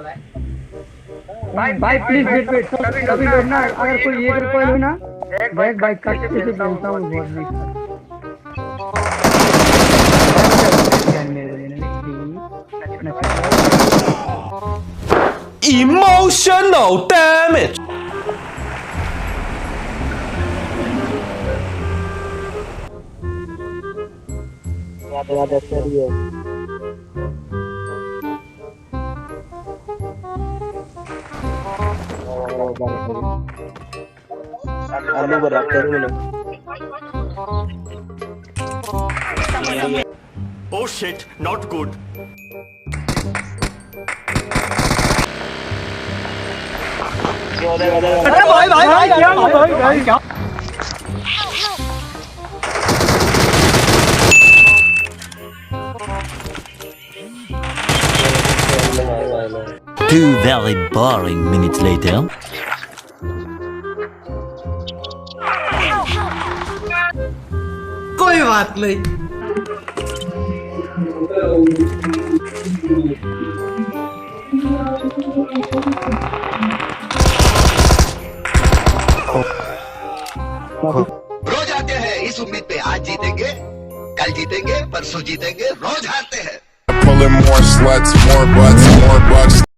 भाई please wait wait कभी बैठना। अगर कोई एक रुपये लो ना बैग बाइक का से बोलता हूँ बहुत नहीं Emotional damage. Oh shit, not good. Two very boring minutes later. कोई बात नहीं। रोज आते हैं इस उम्मीद पे आज जीतेंगे, कल जीतेंगे, परसों जीतेंगे, रोज हारते हैं। Pulling more sluts, more butts, more bucks.